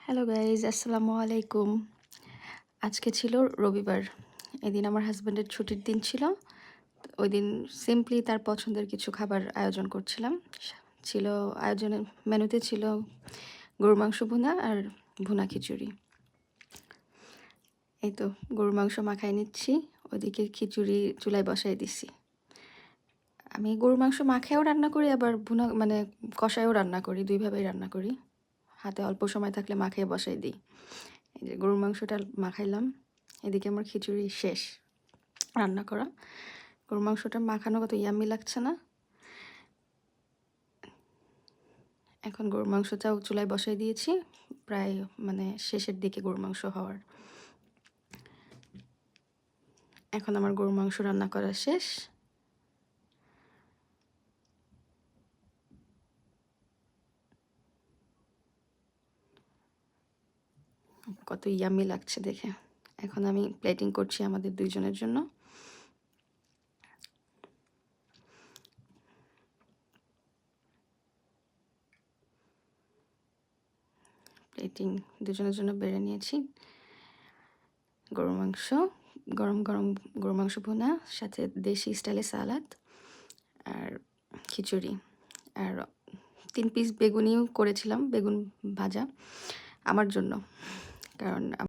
Hello guys, আসসালামু আলাইকুম। আজকে ছিল রবিবার। এদিন আমার হাজব্যান্ডের ছুটির দিন ছিল। ওই দিন সিম্পলি তার পছন্দের কিছু খাবার আয়োজন করছিলাম। ছিল আয়োজনের মেনুতে ছিল গরুর মাংস ভুনা আর ভুনা খিচুড়ি। এই তো গরুর মাংস মাখায় নিচ্ছি, ওদিকে খিচুড়ি চুলায় বসাই দিছি। আমি গরুর মাংস মাখায়ও রান্না করি, আবার ভুনা মানে কষায়ও রান্না করি, দুইভাবেই রান্না করি। হাতে অল্প সময় থাকলে মাখিয়ে বসাই দিই। এই যে গরুর মাংসটা মাখাইলাম, এদিকে আমার খিচুড়ি শেষ রান্না করা। গরুর মাংসটা মাখানো কত ইয়াম্মি লাগছে না? এখন গরুর মাংসটাও চুলায় বসাই দিয়েছি, প্রায় মানে শেষের দিকে গরুর মাংস হওয়ার। এখন আমার গরুর মাংস রান্না করা শেষ। কত ইয়াম্মি লাগছে দেখে। এখন আমি প্লেটিং করছি আমাদের দুইজনের জন্য। প্লেটিং দুজনের জন্য বেড়ে নিয়েছি। গরুর মাংস, গরম গরম গরুর মাংস ভুনা, সাথে দেশি স্টাইলে সালাদ আর খিচুড়ি, আর 3 পিস বেগুনিও করেছিলাম, বেগুন ভাজা আমার জন্য, কারণ